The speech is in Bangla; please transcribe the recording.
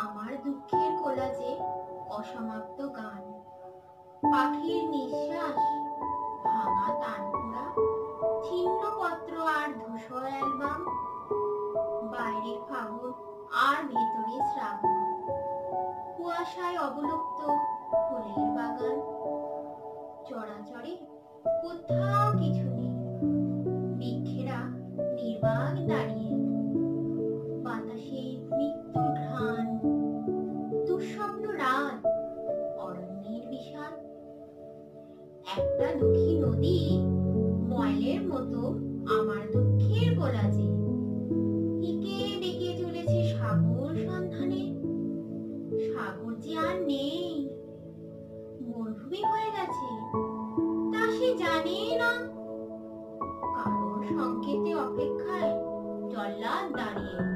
আমার দুঃখের কোলাজে অসমাপ্ত গান, পাখির নিঃশ্বাস, ভাঙা তানপুরা, ছিন্ন পত্র আর ধূসর অ্যালবাম, বাইরে ফাগুন আর ভেতরে শ্রাবণ, কুয়াশায় অবলুপ্ত ফুলের বাগান, চরাচরে কোথাও কিছু নেই, বৃক্ষেরা নির্বাক দাঁড়িয়ে, বাতাসে মৃত্যুর ঘ্রাণ, দুঃস্বপ্ন রাত, অরণ্যের বিষাদ। একটা দুঃখী নদী ময়লের মতো আমার দুঃখের কোলাজে এঁকে বেঁকে চলেছে সাগর সন্ধানে। সাগর যে আর নেই, মরুভূমি হয়ে গেছে, তা সে জানে না। কারোর সংকেতে অপেক্ষায় জল্লাদ দাঁড়িয়ে।